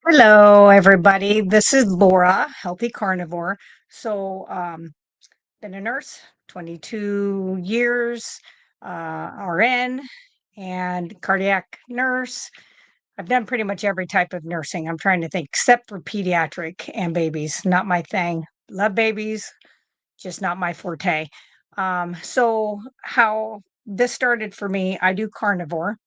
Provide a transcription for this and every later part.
Hello, everybody. This is Laura, Healthy Carnivore. Been a nurse, 22 years, RN, and cardiac nurse. I've done pretty much every type of nursing. I'm trying to think, except for pediatric and babies. Not my thing. Love babies, just not my forte. How this started for me, I do carnivore.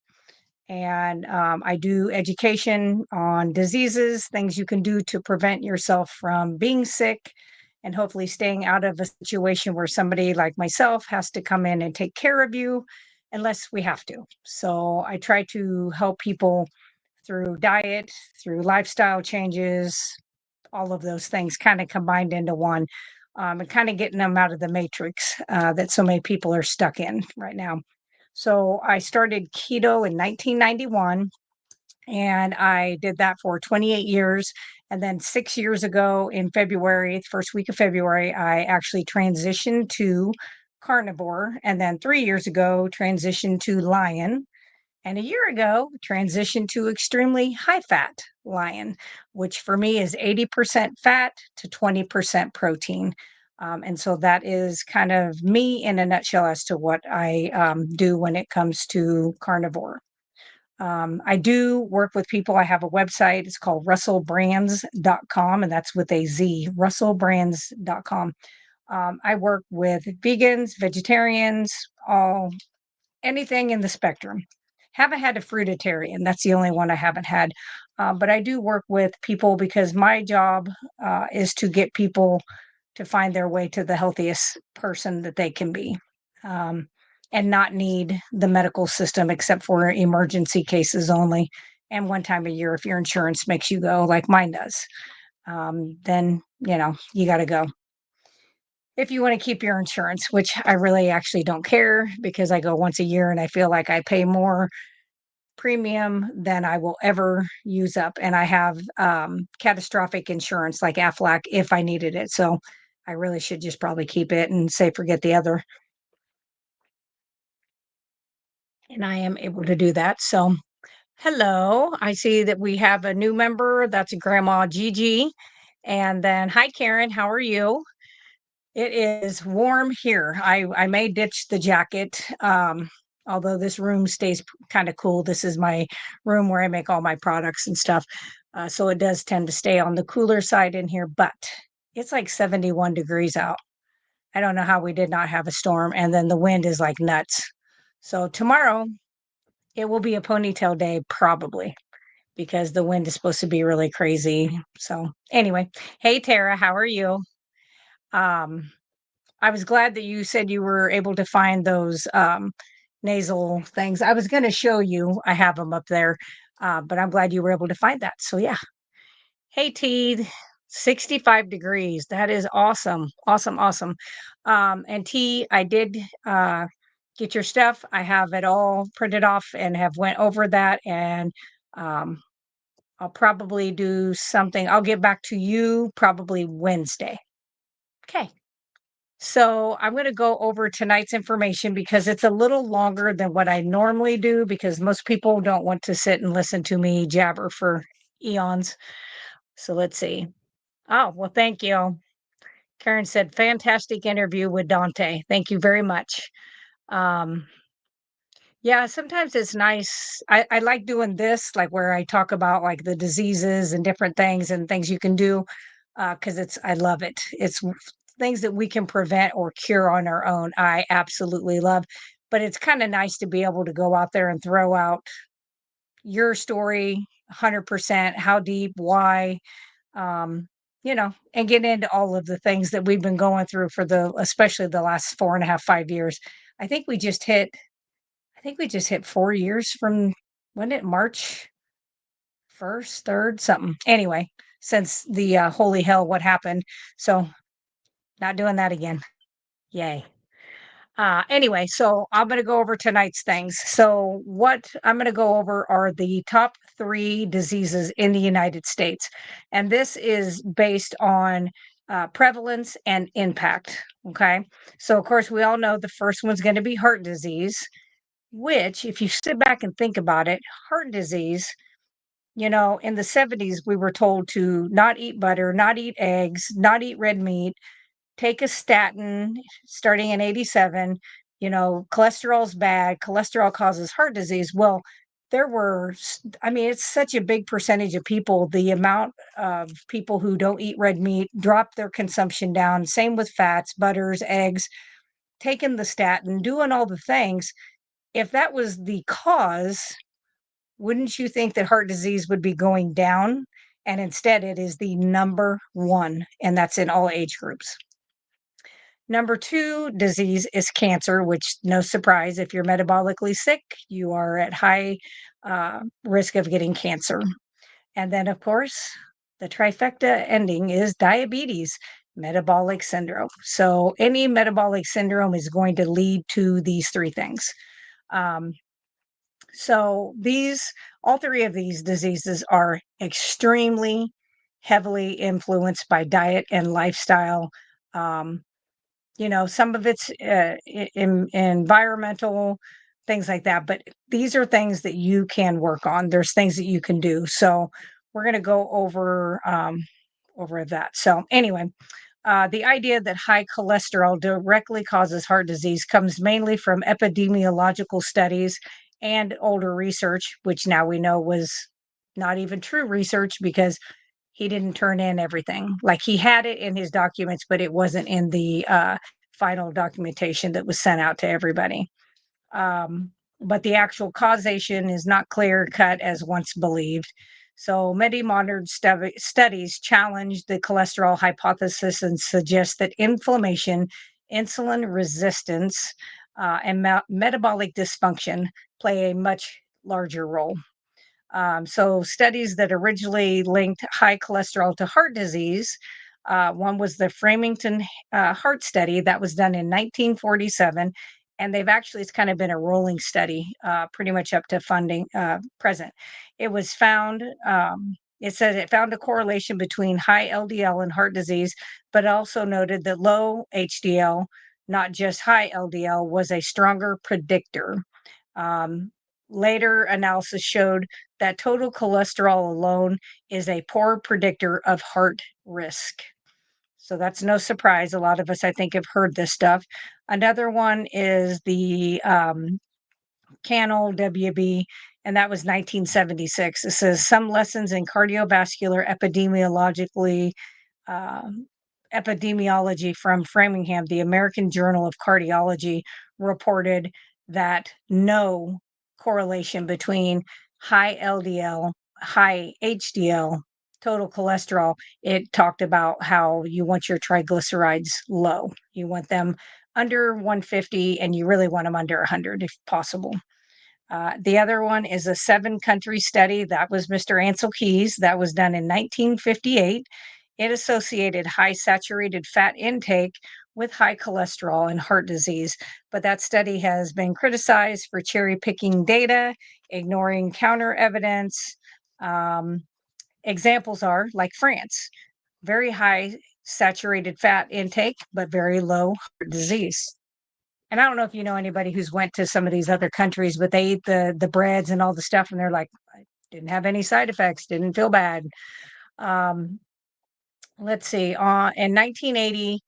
And I do education on diseases, things you can do to prevent yourself from being sick, and hopefully staying out of a situation where somebody like myself has to come in and take care of you unless we have to. So I try to help people through diet, through lifestyle changes, all of those things kind of combined into one. And kind of getting them out of the matrix that so many people are stuck in right now. So I started keto in 1991 and I did that for 28 years. And then 6 years ago in February, first week of February, I actually transitioned to carnivore. And then 3 years ago, transitioned to lion. And a year ago, transitioned to extremely high fat lion, which for me is 80% fat to 20% protein. And so that is kind of me in a nutshell as to what I do when it comes to carnivore. I do work with people. I have a website. It's called russellbrands.com, and that's with a Z, russellbrands.com. I work with vegans, vegetarians, all anything in the spectrum. Haven't had a fruitarian. That's the only one I haven't had. But I do work with people because my job is to get people to find their way to the healthiest person that they can be. Um, and not need the medical system except for emergency cases only. And one time a year, if your insurance makes you go, like mine does, then you got to go. If you want to keep your insurance, which I really actually don't care because I go once a year and I feel like I pay more premium than I will ever use up. And I have catastrophic insurance like Aflac if I needed it. So I really should just probably keep it and say forget the other. And I am able to do that. So hello. I see that we have a new member. That's Grandma Gigi. And then hi Karen, how are you? It is warm here. I may ditch the jacket. Although this room stays kind of cool. This is my room where I make all my products and stuff. So it does tend to stay on the cooler side in here, but it's like 71 degrees out. I don't know how we did not have a storm. And then the wind is like nuts. So tomorrow it will be a ponytail day, probably because the wind is supposed to be really crazy. So anyway, hey Tara, how are you? Um, I was glad that you said you were able to find those nasal things. I was going to show you. I have them up there, but I'm glad you were able to find that. So yeah. Hey T, 65 degrees. That is awesome. Awesome. Awesome. And T, I did get your stuff. I have it all printed off and have went over that and um, I'll probably do something. I'll get back to you probably Wednesday. Okay. So I'm going to go over tonight's information because it's a little longer than what I normally do because most people don't want to sit and listen to me jabber for eons. So let's see. Oh, well, thank you. Karen said, fantastic interview with Dante. Thank you very much. Um, yeah, sometimes it's nice. I like doing this, like where I talk about like the diseases and different things and things you can do because I love it. It's things that we can prevent or cure on our own. I absolutely love, but it's kind of nice to be able to go out there and throw out your story 100%, how deep, why, um, and get into all of the things that we've been going through for especially the last 4.5, 5 years. I think we just hit I think we just hit 4 years from when it March 1st, 3rd, something. Anyway, since the, holy hell, what happened. So, not doing that again. Yay. Anyway, so I'm gonna go over tonight's things. So, what I'm gonna go over are the top 3 diseases in the United States, and this is based on, prevalence and impact, okay? So, of course, we all know the first one's gonna be heart disease, which, if you sit back and think about it, heart disease In the 70s, we were told to not eat butter, not eat eggs, not eat red meat, take a statin starting in 87. Cholesterol's bad. Cholesterol causes heart disease. Well, I mean, it's such a big percentage of people. The amount of people who don't eat red meat drop their consumption down. Same with fats, butters, eggs, taking the statin, doing all the things. If that was the cause, wouldn't you think that heart disease would be going down? And instead, it is the number one, and that's in all age groups. Number two disease is cancer, which no surprise, if you're metabolically sick, you are at high risk of getting cancer. And then, of course, the trifecta ending is diabetes, metabolic syndrome. So, any metabolic syndrome is going to lead to these three things. Um, all three of these diseases are extremely heavily influenced by diet and lifestyle. Um, some of it's environmental, things like that, but these are things that you can work on. There's things that you can do. So we're going to go over that. So anyway, the idea that high cholesterol directly causes heart disease comes mainly from epidemiological studies and older research, which now we know was not even true research because he didn't turn in everything. Like he had it in his documents, but it wasn't in the final documentation that was sent out to everybody. But the actual causation is not clear cut as once believed. So many modern studies challenge the cholesterol hypothesis and suggest that inflammation, insulin resistance, and metabolic dysfunction play a much larger role. So studies that originally linked high cholesterol to heart disease. One was the Framingham Heart Study that was done in 1947, and they've actually it's kind of been a rolling study, pretty much up to funding present. It was found. It said it found a correlation between high LDL and heart disease, but also noted that low HDL, not just high LDL, was a stronger predictor. Um, Later analysis showed that total cholesterol alone is a poor predictor of heart risk. So that's no surprise. A lot of us, I think, have heard this stuff. Another one is the Cannell WB, and that was 1976. It says some lessons in cardiovascular um, epidemiology from Framingham. The American Journal of Cardiology reported that no correlation between high LDL, high HDL, total cholesterol. It talked about how you want your triglycerides low. You want them under 150 and you really want them under 100 if possible. The other one is a 7-country study. That was Mr. Ansel Keys. That was done in 1958. It associated high saturated fat intake with high cholesterol and heart disease. But that study has been criticized for cherry picking data, ignoring counter evidence. Um, Examples are like France, very high saturated fat intake, but very low heart disease. And I don't know if you know anybody who's went to some of these other countries, but they eat the breads and all the stuff, and they're like, I didn't have any side effects, didn't feel bad. Um, let's see. In 1980,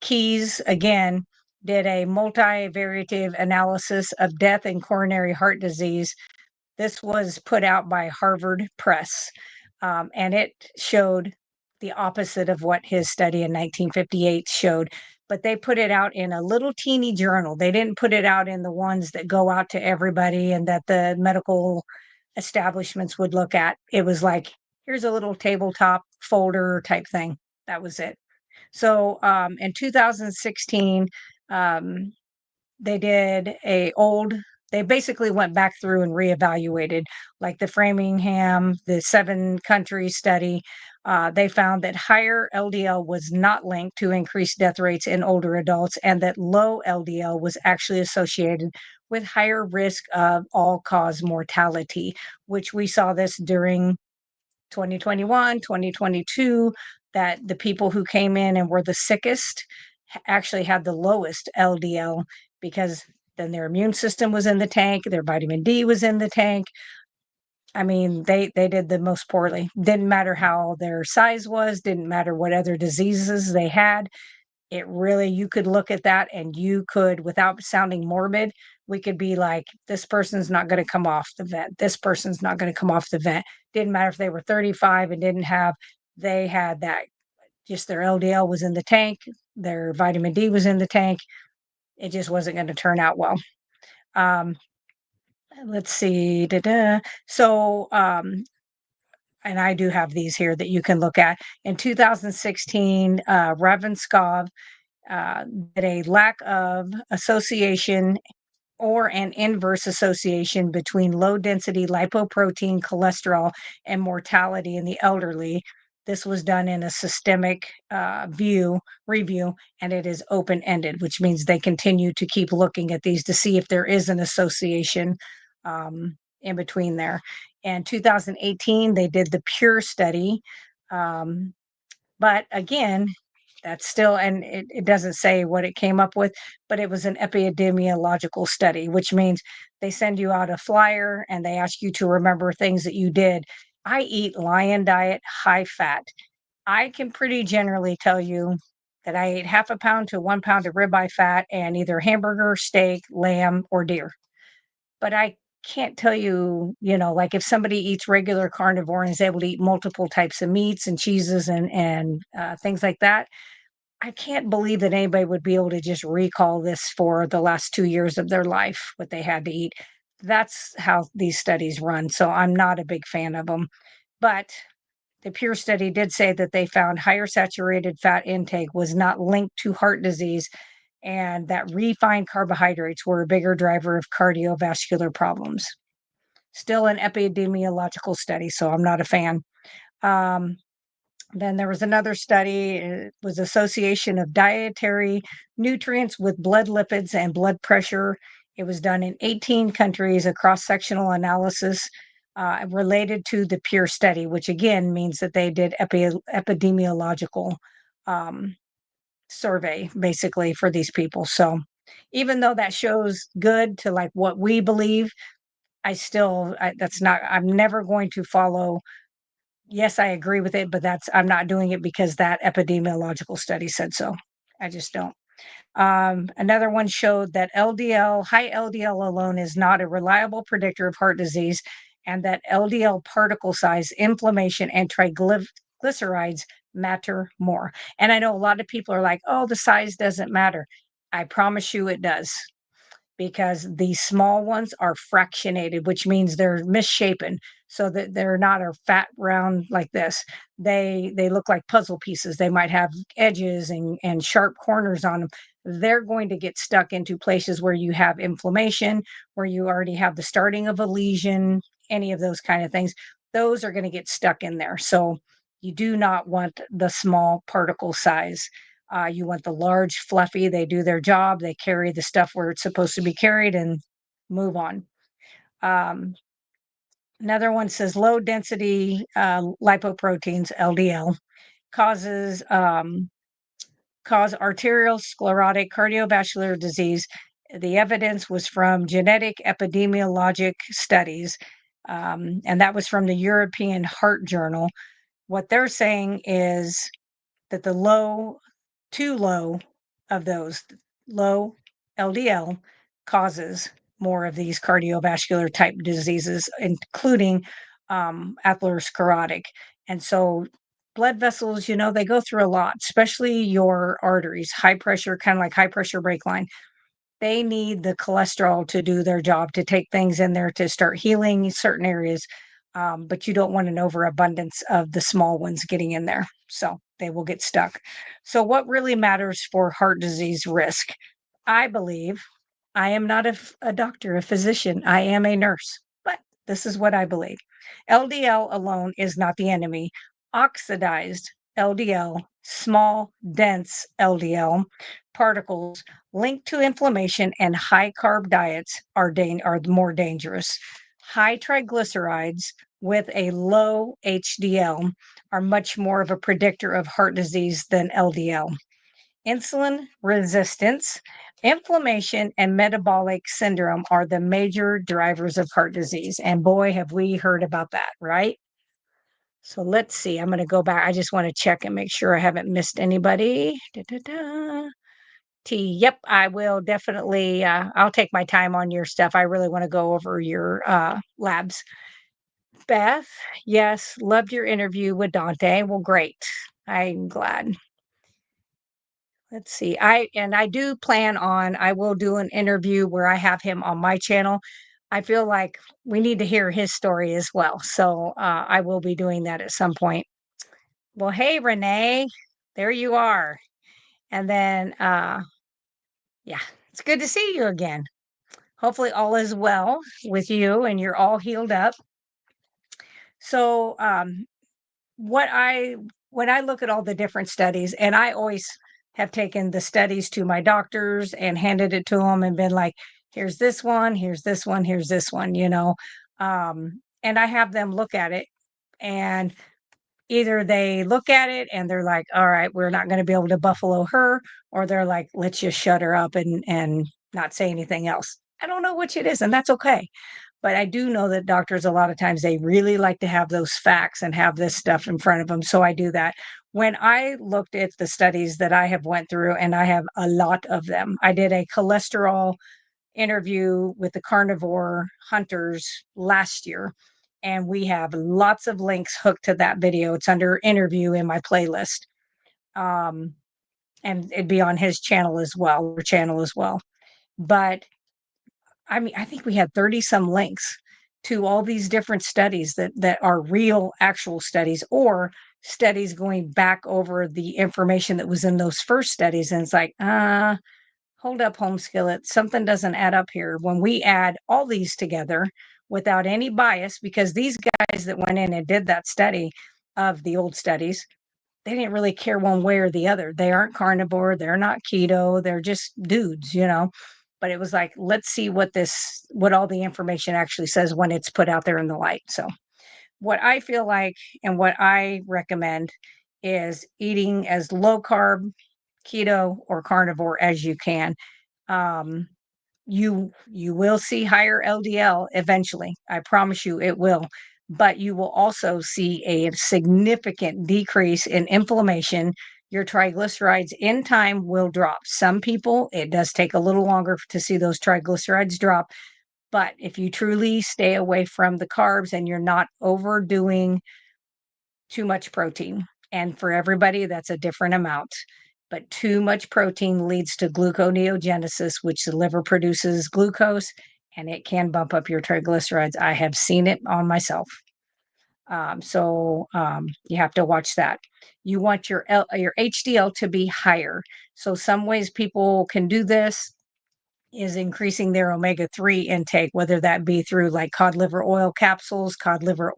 Keys again did a multivariative analysis of death and coronary heart disease. This was put out by Harvard Press, and it showed the opposite of what his study in 1958 showed. But they put it out in a little teeny journal. They didn't put it out in the ones that go out to everybody and that the medical establishments would look at. It was like, here's a little tabletop folder type thing. That was it. So in 2016, um, they did they basically went back through and reevaluated like the Framingham, the 7-country study. They found that higher LDL was not linked to increased death rates in older adults, and that low LDL was actually associated with higher risk of all cause mortality, which we saw this during 2021, 2022, that the people who came in and were the sickest actually had the lowest LDL because then their immune system was in the tank, their vitamin D was in the tank. I mean, they did the most poorly. Didn't matter how their size was, didn't matter what other diseases they had. It really you could look at that and you could, without sounding morbid, we could be like, "This person's not gonna come off the vent. This person's not gonna come off the vent." Didn't matter if they were 35 and didn't have they had that just their LDL was in the tank, their vitamin D was in the tank. It just wasn't gonna turn out well. Um, let's see, So, and I do have these here that you can look at. In 2016, Ravenskov did a lack of association or an inverse association between low density lipoprotein cholesterol and mortality in the elderly. This was done in a systemic review, and it is open ended, which means they continue to keep looking at these to see if there is an association in between there. In 2018, they did the PURE study. Um, but again, that's still, and it doesn't say what it came up with, but it was an epidemiological study, which means they send you out a flyer and they ask you to remember things that you did. I eat lion diet, high fat. I can pretty generally tell you that I ate half a pound to 1 pound of ribeye fat and either hamburger, steak, lamb, or deer. But I can't tell you, like if somebody eats regular carnivore and is able to eat multiple types of meats and cheeses and things like that, I can't believe that anybody would be able to just recall this for the last 2 years of their life, what they had to eat. That's how these studies run, so I'm not a big fan of them. But the PURE study did say that they found higher saturated fat intake was not linked to heart disease and that refined carbohydrates were a bigger driver of cardiovascular problems. Still an epidemiological study, so I'm not a fan. Um, then there was another study, it was association of dietary nutrients with blood lipids and blood pressure. It was done in 18 countries, a cross-sectional analysis related to the PURE study, which again means that they did epidemiological um, survey basically for these people. So even though that shows good to like what we believe, that's not, I'm never going to follow. Yes, I agree with it, but I'm not doing it because that epidemiological study said so. I just don't. Another one showed that high LDL alone is not a reliable predictor of heart disease, and that LDL particle size, inflammation, and triglycerides matter more. And I know a lot of people are like, oh, the size doesn't matter. I promise you it does because the small ones are fractionated, which means they're misshapen so that they're not a fat round like this. They look like puzzle pieces. They might have edges and sharp corners on them. They're going to get stuck into places where you have inflammation, where you already have the starting of a lesion, any of those kind of things. Those are going to get stuck in there. So you do not want the small particle size. You want the large, fluffy, they do their job, they carry the stuff where it's supposed to be carried and move on. Um, Another one says low density lipoproteins, LDL, causes cause arterial sclerotic cardiovascular disease. The evidence was from genetic epidemiologic studies, and that was from the European Heart Journal. What they're saying is that too low of those low LDL causes more of these cardiovascular type diseases, including atherosclerotic. And so blood vessels, they go through a lot, especially your arteries, high pressure, kind of like high pressure brake line. They need the cholesterol to do their job, to take things in there to start healing certain areas. But you don't want an overabundance of the small ones getting in there. So they will get stuck. So, what really matters for heart disease risk? I believe I am not a doctor, a physician. I am a nurse, but this is what I believe. LDL alone is not the enemy. Oxidized LDL, small, dense LDL particles linked to inflammation and high carb diets are more dangerous. High triglycerides with a low HDL are much more of a predictor of heart disease than LDL. Insulin resistance Inflammation and metabolic syndrome are the major drivers of heart disease. And boy, have we heard about that, right? So let's see. I'm going to go back. I just want to check and make sure I haven't missed anybody. Da, da, da. T. Yep, I will definitely. I'll take my time on your stuff. I really want to go over your labs. Beth, yes, loved your interview with Dante. Well, great. I'm glad. Let's see. I do plan on I will do an interview where I have him on my channel. I feel like we need to hear his story as well. So I will be doing that at some point. Well, hey Renee, there you are. And then yeah, it's good to see you again. Hopefully all is well with you and you're all healed up. So what I when I look at all the different studies, and I always have taken the studies to my doctors and handed it to them and been like, here's this one, here's this one, here's this one, and I have them look at it, and either they look at it and they're like, all right, we're not going to be able to buffalo her, or they're like, let's just shut her up and not say anything else. I don't know which it is, and that's okay. But I do know that doctors, a lot of times, they really like to have those facts and have this stuff in front of them. So I do that. When I looked at the studies that I have went through, and I have a lot of them, I did a cholesterol interview with the carnivore hunters last year. And we have lots of links hooked to that video. It's under interview in my playlist. Um, and it'd be on his channel as well, or channel as well. But I mean, I think we had 30 some links to all these different studies that are real actual studies, or studies going back over the information that was in those first studies. And it's like, hold up, home skillet, something doesn't add up here. When we add all these together without any bias, because these guys that went in and did that study of the old studies, they didn't really care one way or the other. They aren't carnivore, they're not keto, they're just dudes. But it was like, let's see what all the information actually says when it's put out there in the light. So, what I feel like and what I recommend is eating as low carb, keto, or carnivore as you can. Um, you will see higher LDL eventually. I promise you it will. But you will also see a significant decrease in inflammation. Your triglycerides in time will drop. Some people, it does take a little longer to see those triglycerides drop. But if you truly stay away from the carbs and you're not overdoing too much protein, and for everybody, that's a different amount. But too much protein leads to gluconeogenesis, which the liver produces glucose, and it can bump up your triglycerides. I have seen it on myself. So you have to watch that. You want your HDL to be higher. So some ways people can do this is increasing their omega-3 intake, whether that be through like cod liver oil capsules, cod liver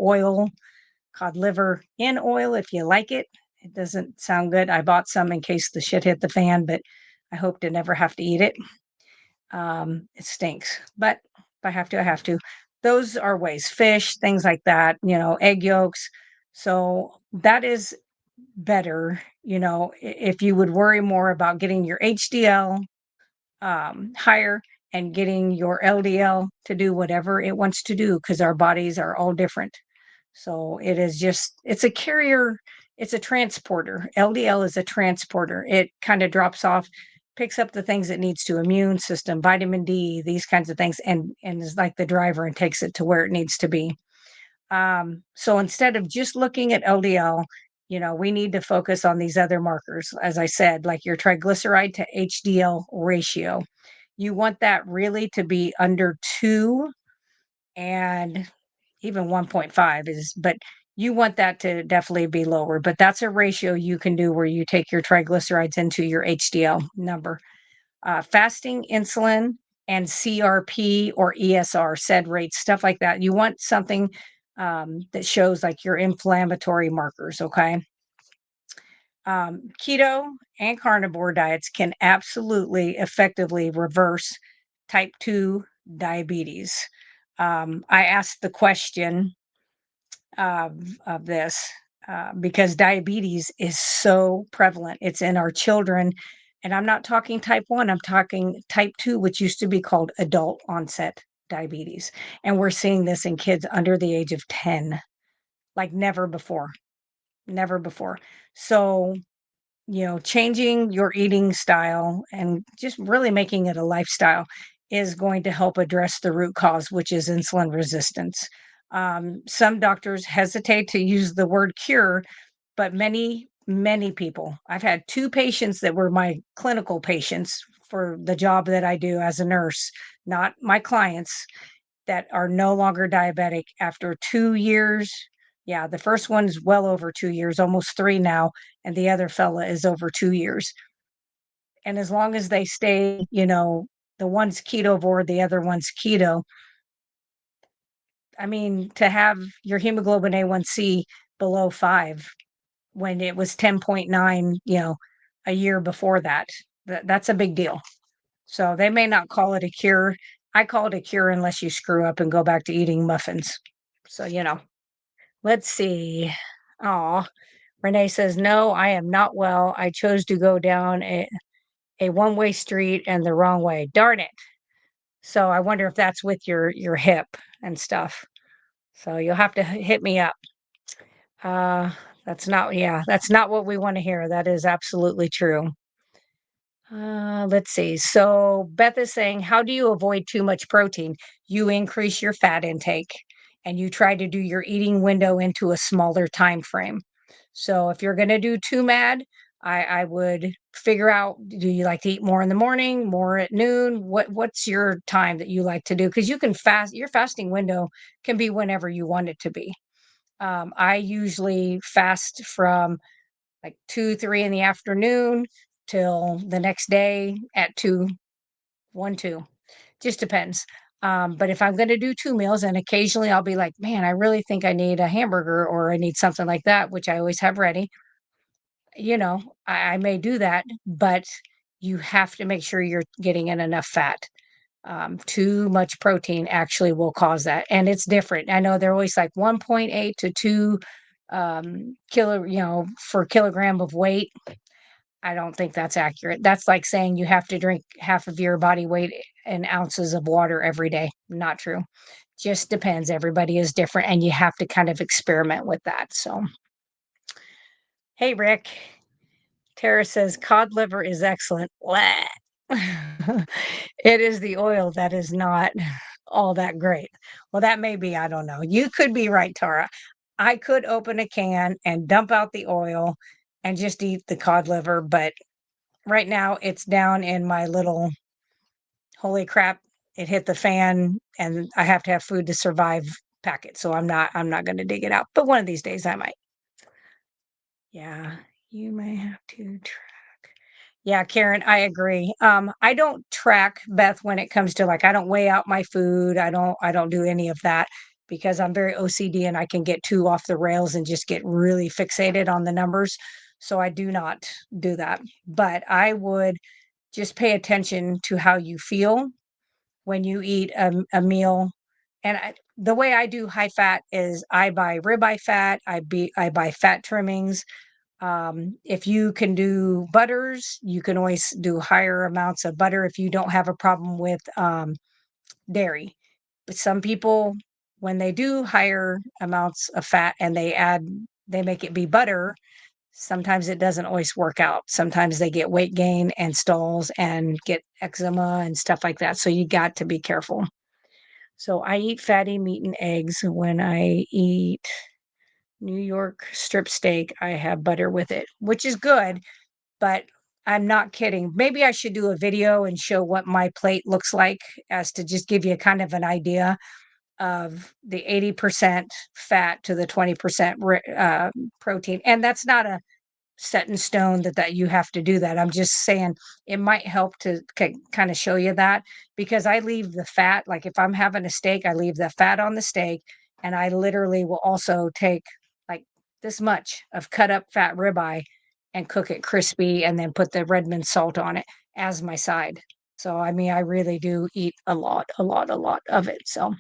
in oil if you like it. It doesn't sound good. I bought some in case the shit hit the fan, but I hope to never have to eat it. It stinks, but if I have to, I have to. Those are ways. Fish, things like that, egg yolks. So that is better, if you would worry more about getting your HDL higher and getting your LDL to do whatever it wants to do, because our bodies are all different. So it's a carrier, it's a transporter. LDL is a transporter. It kind of drops off, picks up the things it needs to immune system, vitamin D, these kinds of things, and is like the driver and takes it to where it needs to be. So instead of just looking at LDL, we need to focus on these other markers. As I said, like your triglyceride to HDL ratio. You want that really to be under 2, and even 1.5 but you want that to definitely be lower. But that's a ratio you can do where you take your triglycerides into your HDL number. Fasting insulin and CRP or ESR, SED rates, stuff like that. You want something that shows like your inflammatory markers, okay? Keto and carnivore diets can absolutely effectively reverse type 2 diabetes. I asked the question of this because diabetes is so prevalent. It's in our children. And I'm not talking type 1, I'm talking type 2, which used to be called adult onset diabetes. And we're seeing this in kids under the age of 10, like never before, never before. So, changing your eating style and just really making it a lifestyle is going to help address the root cause, which is insulin resistance. Some doctors hesitate to use the word cure, but many, many people, I've had two patients that were my clinical patients for the job that I do as a nurse, not my clients, that are no longer diabetic after 2 years. Yeah, the first one's well over 2 years, almost three now, and the other fella is over 2 years. And as long as they stay, the one's ketovore, the other one's keto. I mean, to have your hemoglobin A1C below 5 when it was 10.9, a year before that, that's a big deal. So they may not call it a cure. I call it a cure unless you screw up and go back to eating muffins. So, let's see. Oh, Renee says, no, I am not well. I chose to go down a one-way street and the wrong way. Darn it. So I wonder if that's with your hip and stuff. So you'll have to hit me up. Uh, that's not what we want to hear. That is absolutely true. Let's see. So Beth is saying, how do you avoid too much protein? You increase your fat intake and you try to do your eating window into a smaller time frame. So if you're going to do too mad, I would figure out, do you like to eat more in the morning, more at noon? What's your time that you like to do? Because you can fast, your fasting window can be whenever you want it to be. I usually fast from like 2, 3 in the afternoon till the next day at 2, 1, 2. Just depends. But if I'm gonna do 2 meals, and occasionally I'll be like, "Man, I really think I need a hamburger or I need something like that," which I always have ready. I may do that, but you have to make sure you're getting in enough fat. Too much protein actually will cause that, and it's different. I know they're always like 1.8 to 2, kilo, for kilogram of weight. I don't think that's accurate. That's like saying you have to drink half of your body weight in ounces of water every day. Not true. Just depends. Everybody is different, and you have to kind of experiment with that. So, hey, Rick. Tara says cod liver is excellent. Blah. It is the oil that is not all that great. Well, that may be. I don't know. You could be right, Tara. I could open a can and dump out the oil and just eat the cod liver, but right now it's down in my little holy crap, it hit the fan and I have to have food to survive packet. So I'm not going to dig it out. But one of these days I might. Yeah, you may have to track. Yeah, Karen, I agree. I don't track, Beth, when it comes to, like, I don't weigh out my food. I don't do any of that because I'm very OCD and I can get too off the rails and just get really fixated on the numbers. So I do not do that. But I would just pay attention to how you feel when you eat a meal. And the way I do high fat is I buy ribeye fat, I buy fat trimmings. If you can do butters, you can always do higher amounts of butter if you don't have a problem with dairy. But some people, when they do higher amounts of fat and they make it be butter, sometimes it doesn't always work out. Sometimes they get weight gain and stalls and get eczema and stuff like that. So you got to be careful. So I eat fatty meat and eggs. When I eat New York strip steak, I have butter with it, which is good, but I'm not kidding. Maybe I should do a video and show what my plate looks like as to just give you kind of an idea of the 80% fat to the 20% protein. And that's not a set in stone that you have to do that. I'm just saying it might help to kind of show you that, because I leave the fat, like if I'm having a steak, I leave the fat on the steak, and I literally will also take like this much of cut up fat ribeye and cook it crispy and then put the Redmond salt on it as my side. So I mean, I really do eat a lot of it. So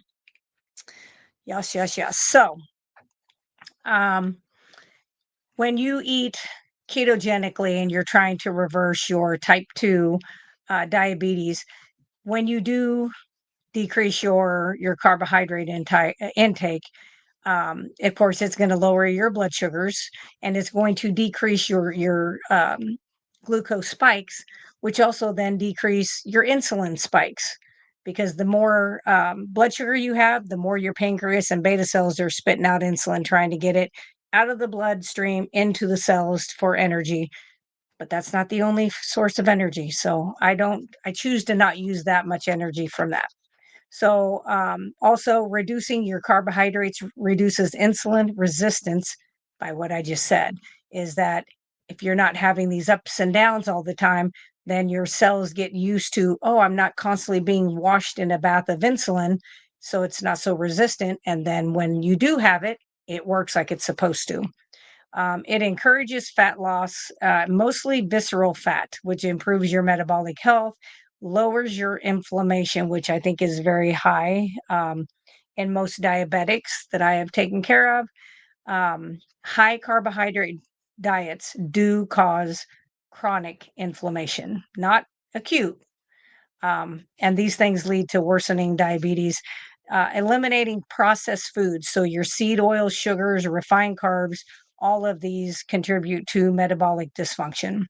yes, yes, yes. So um when you eat ketogenically and you're trying to reverse your type 2 diabetes, when you do decrease your carbohydrate intake, of course, it's going to lower your blood sugars and it's going to decrease your glucose spikes, which also then decrease your insulin spikes. Because the more blood sugar you have, the more your pancreas and beta cells are spitting out insulin, trying to get it out of the bloodstream into the cells for energy. But that's not the only source of energy. So I choose to not use that much energy from that. So, also reducing your carbohydrates reduces insulin resistance by what I just said, is that if you're not having these ups and downs all the time, then your cells get used to, oh, I'm not constantly being washed in a bath of insulin. So it's not so resistant. And then when you do have it, it works like it's supposed to. It encourages fat loss, mostly visceral fat, which improves your metabolic health, lowers your inflammation, which I think is very high in most diabetics that I have taken care of. High carbohydrate diets do cause chronic inflammation, not acute. And these things lead to worsening diabetes. Eliminating processed foods, so your seed oils, sugars, refined carbs, all of these contribute to metabolic dysfunction.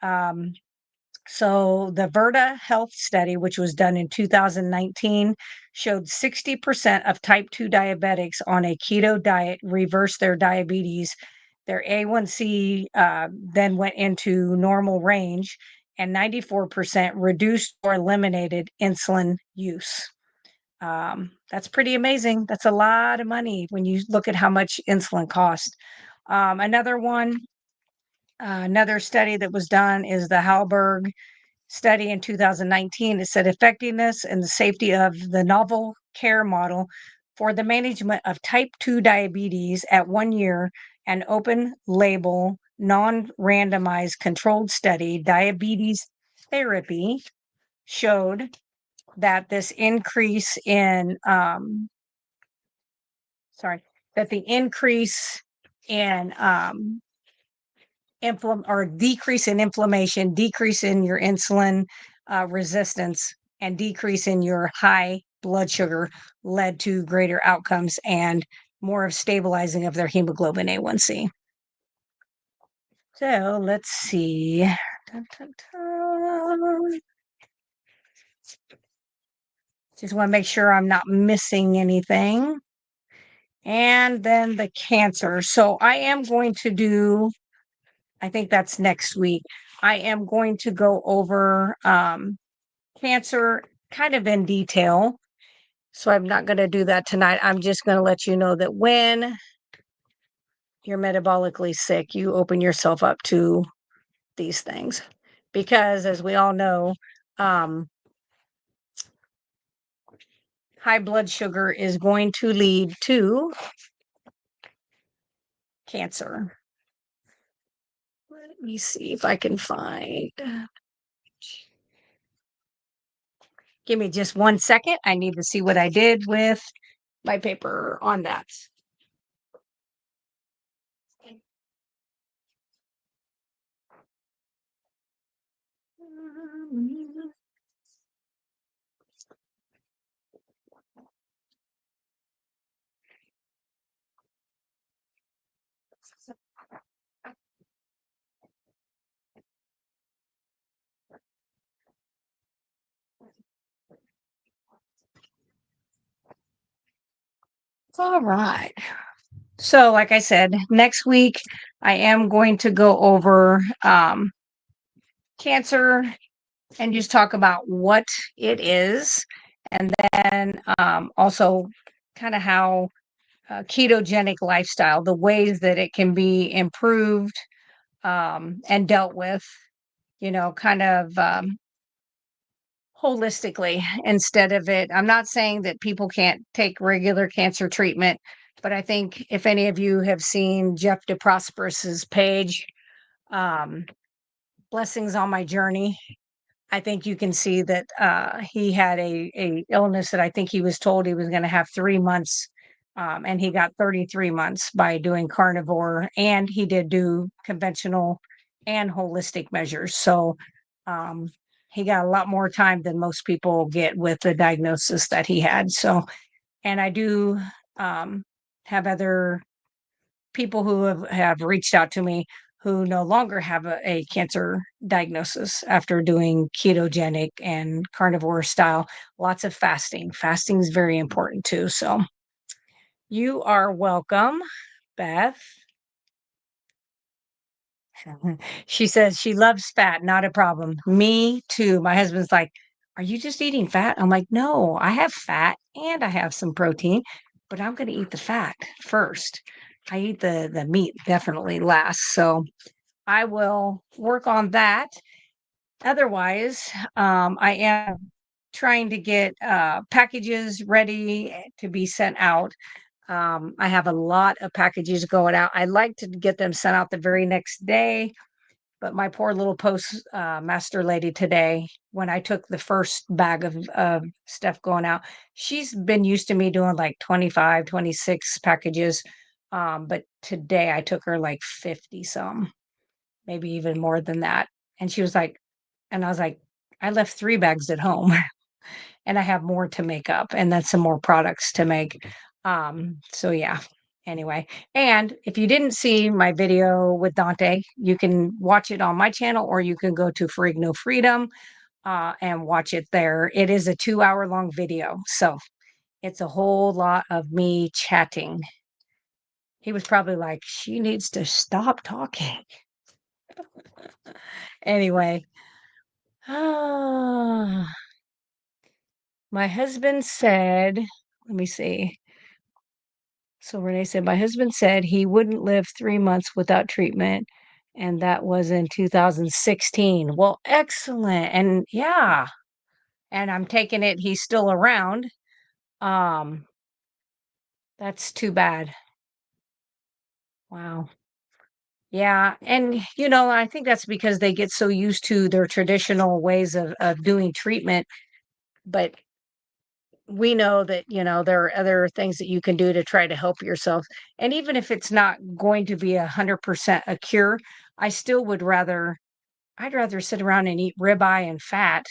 Um, so the Virta Health Study, which was done in 2019, showed 60% of type 2 diabetics on a keto diet reversed their diabetes. Their A1C then went into normal range, and 94% reduced or eliminated insulin use. That's pretty amazing. That's a lot of money when you look at how much insulin costs. Another one, another study that was done is the Halberg study in 2019. It said effectiveness and the safety of the novel care model for the management of type 2 diabetes at 1 year, an open label, non randomized controlled study, diabetes therapy showed that this increase in, sorry, that the increase in or decrease in inflammation, decrease in your insulin resistance, and decrease in your high blood sugar led to greater outcomes and more of stabilizing of their hemoglobin A1C. So let's see. Dun, dun, dun. Just want to make sure I'm not missing anything. And then the cancer. So I am going to do, I think that's next week. I am going to go over cancer kind of in detail. So I'm not going to do that tonight. I'm just going to let you know that when you're metabolically sick, you open yourself up to these things. Because as we all know, high blood sugar is going to lead to cancer. Let me see if I can find. Give me just 1 second. I need to see what I did with my paper on that. All right. So, like I said, next week I am going to go over cancer and just talk about what it is, and then also kind of how ketogenic lifestyle, the ways that it can be improved and dealt with, kind of holistically instead of it. I'm not saying that people can't take regular cancer treatment, but I think if any of you have seen Jeff DeProsperous's page, um, Blessings on My Journey, I think you can see that he had a illness that I think he was told he was going to have 3 months And he got 33 months by doing carnivore, and he did do conventional and holistic measures. So um, he got a lot more time than most people get with the diagnosis that he had. So, and I do um, have other people who have reached out to me who no longer have a cancer diagnosis after doing ketogenic and carnivore style. Lots of fasting. Fasting is very important too. So you are welcome, Beth. She says she loves fat, not a problem. Me too. My husband's like, "Are you just eating fat?" I'm like, "No, I have fat and I have some protein, but I'm going to eat the fat first. I eat the meat definitely last." So I will work on that. Otherwise, I am trying to get packages ready to be sent out. I have a lot of packages going out. I like to get them sent out the very next day, but my poor little post master lady today, when I took the first bag of stuff going out, she's been used to me doing like 25, 26 packages. But today I took her like 50 some, maybe even more than that. And she was like, and I was like, I left 3 bags at home and I have more to make up and then some more products to make. So yeah. Anyway, and if you didn't see my video with Dante, you can watch it on my channel or you can go to Ferrigno Freedom and watch it there. It is a 2-hour long video. So it's a whole lot of me chatting. He was probably like, she needs to stop talking. Anyway, my husband said, let me see. So Renee said, my husband said he wouldn't live 3 months without treatment. And that was in 2016. Well, excellent. And yeah, and I'm taking it he's still around. Um, that's too bad. Wow. Yeah. And, I think that's because they get so used to their traditional ways of doing treatment. But we know that, there are other things that you can do to try to help yourself. And even if it's not going to be 100% a cure, I still I'd rather sit around and eat ribeye and fat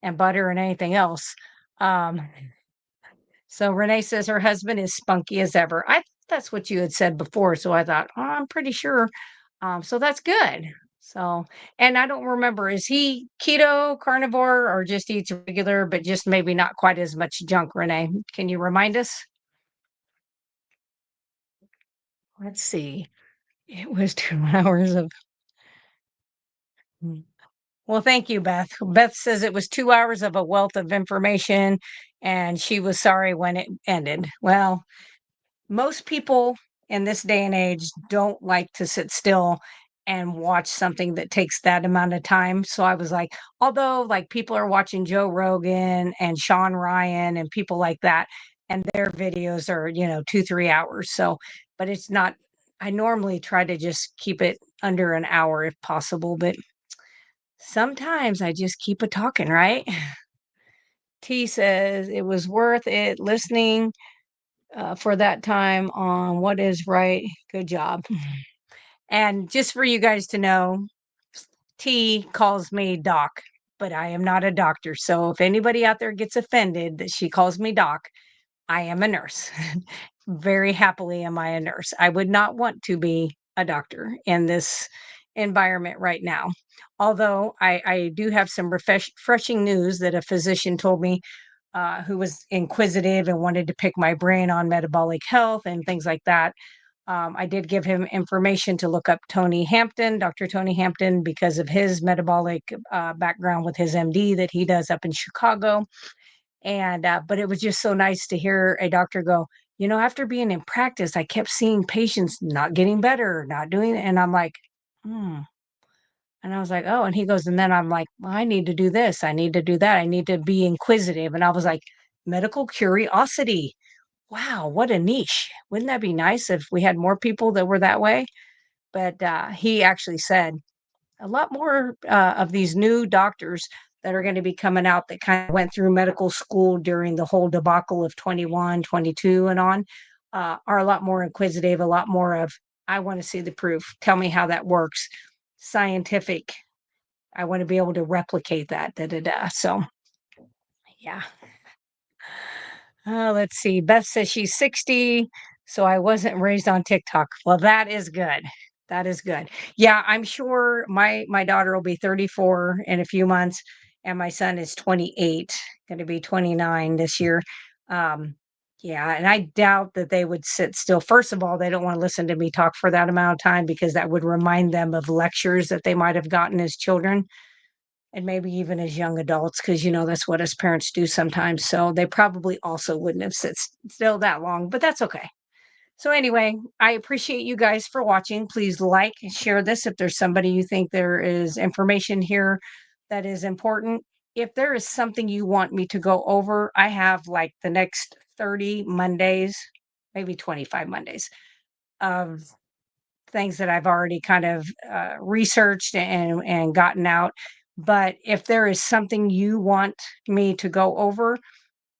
and butter and anything else. Um, so Renee says her husband is spunky as ever. That's what you had said before. So I thought, oh, I'm pretty sure. So that's good. So, and I don't remember, is he keto, carnivore, or just eats regular, but just maybe not quite as much junk, Renee? Can you remind us? Let's see. It was 2 hours of. Mm. Well, thank you, Beth. Beth says it was 2 hours of a wealth of information and she was sorry when it ended. Well, most people in this day and age don't like to sit still and watch something that takes that amount of time. So I was like, although like people are watching Joe Rogan and Sean Ryan and people like that, and their videos are, 2, 3 hours. So, but it's not, I normally try to just keep it under an hour if possible, but sometimes I just keep it talking, right? T says it was worth it listening for that time on what is right. Good job. And just for you guys to know, T calls me Doc, but I am not a doctor. So if anybody out there gets offended that she calls me Doc, I am a nurse. Very happily am I a nurse. I would not want to be a doctor in this environment right now. Although I do have some refreshing news that a physician told me who was inquisitive and wanted to pick my brain on metabolic health and things like that. I did give him information to look up Tony Hampton, Dr. Tony Hampton, because of his metabolic background with his MD that he does up in Chicago. And, but it was just so nice to hear a doctor go, after being in practice, I kept seeing patients not getting better, not doing it. And I'm like, hmm. And I was like, oh, and he goes, and then I'm like, well, I need to do this. I need to do that. I need to be inquisitive. And I was like, medical curiosity. Wow, what a niche. Wouldn't that be nice if we had more people that were that way? But he actually said a lot more of these new doctors that are going to be coming out that kind of went through medical school during the whole debacle of 21, 22, and on. are a lot more inquisitive, a lot more of, I want to see the proof. Tell me how that works. Scientific. I want to be able to replicate that. Da da da. So yeah. Let's see. Beth says she's 60, so I wasn't raised on TikTok. Well, that is good. That is good. Yeah, I'm sure my daughter will be 34 in a few months, and my son is 28, going to be 29 this year. Um, yeah, and I doubt that they would sit still. First of all, they don't want to listen to me talk for that amount of time because that would remind them of lectures that they might have gotten as children and maybe even as young adults, because that's what us parents do sometimes. So they probably also wouldn't have sit still that long, but that's okay. So anyway, I appreciate you guys for watching. Please like and share this if there's somebody you think there is information here that is important. If there is something you want me to go over, I have like the next 30 Mondays, maybe 25 Mondays of things that I've already kind of researched and gotten out. But if there is something you want me to go over,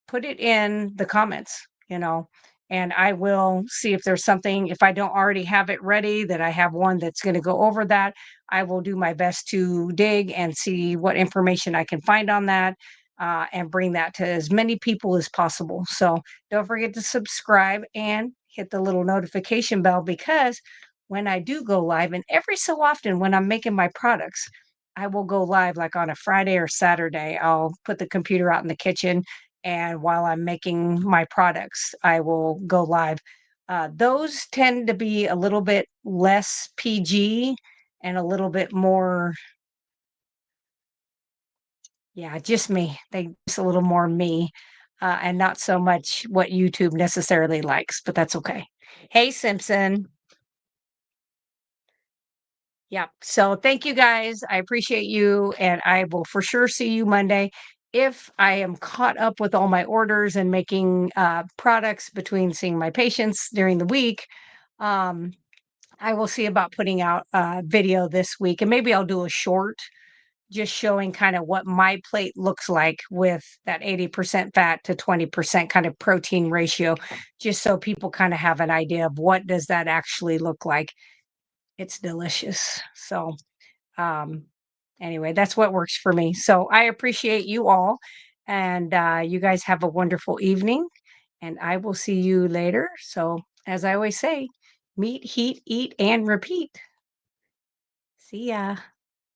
put it in the comments, and I will see if there's something, if I don't already have it ready, that I have one that's going to go over that. I will do my best to dig and see what information I can find on that and bring that to as many people as possible. So don't forget to subscribe and hit the little notification bell because when I do go live, and every so often when I'm making my products, I will go live like on a Friday or Saturday. I'll put the computer out in the kitchen and while I'm making my products, I will go live. Those tend to be a little bit less PG and a little bit more, yeah, just me. They just a little more me, and not so much what YouTube necessarily likes, but that's okay. Hey, Simpson. Yeah. So thank you guys. I appreciate you. And I will for sure see you Monday. If I am caught up with all my orders and making products between seeing my patients during the week, um, I will see about putting out a video this week. And maybe I'll do a short just showing kind of what my plate looks like with that 80% fat to 20% kind of protein ratio, just so people kind of have an idea of what does that actually look like. It's delicious. So um, anyway, that's what works for me. So I appreciate you all. And you guys have a wonderful evening. And I will see you later. So, as I always say, meet, heat, eat, and repeat. See ya.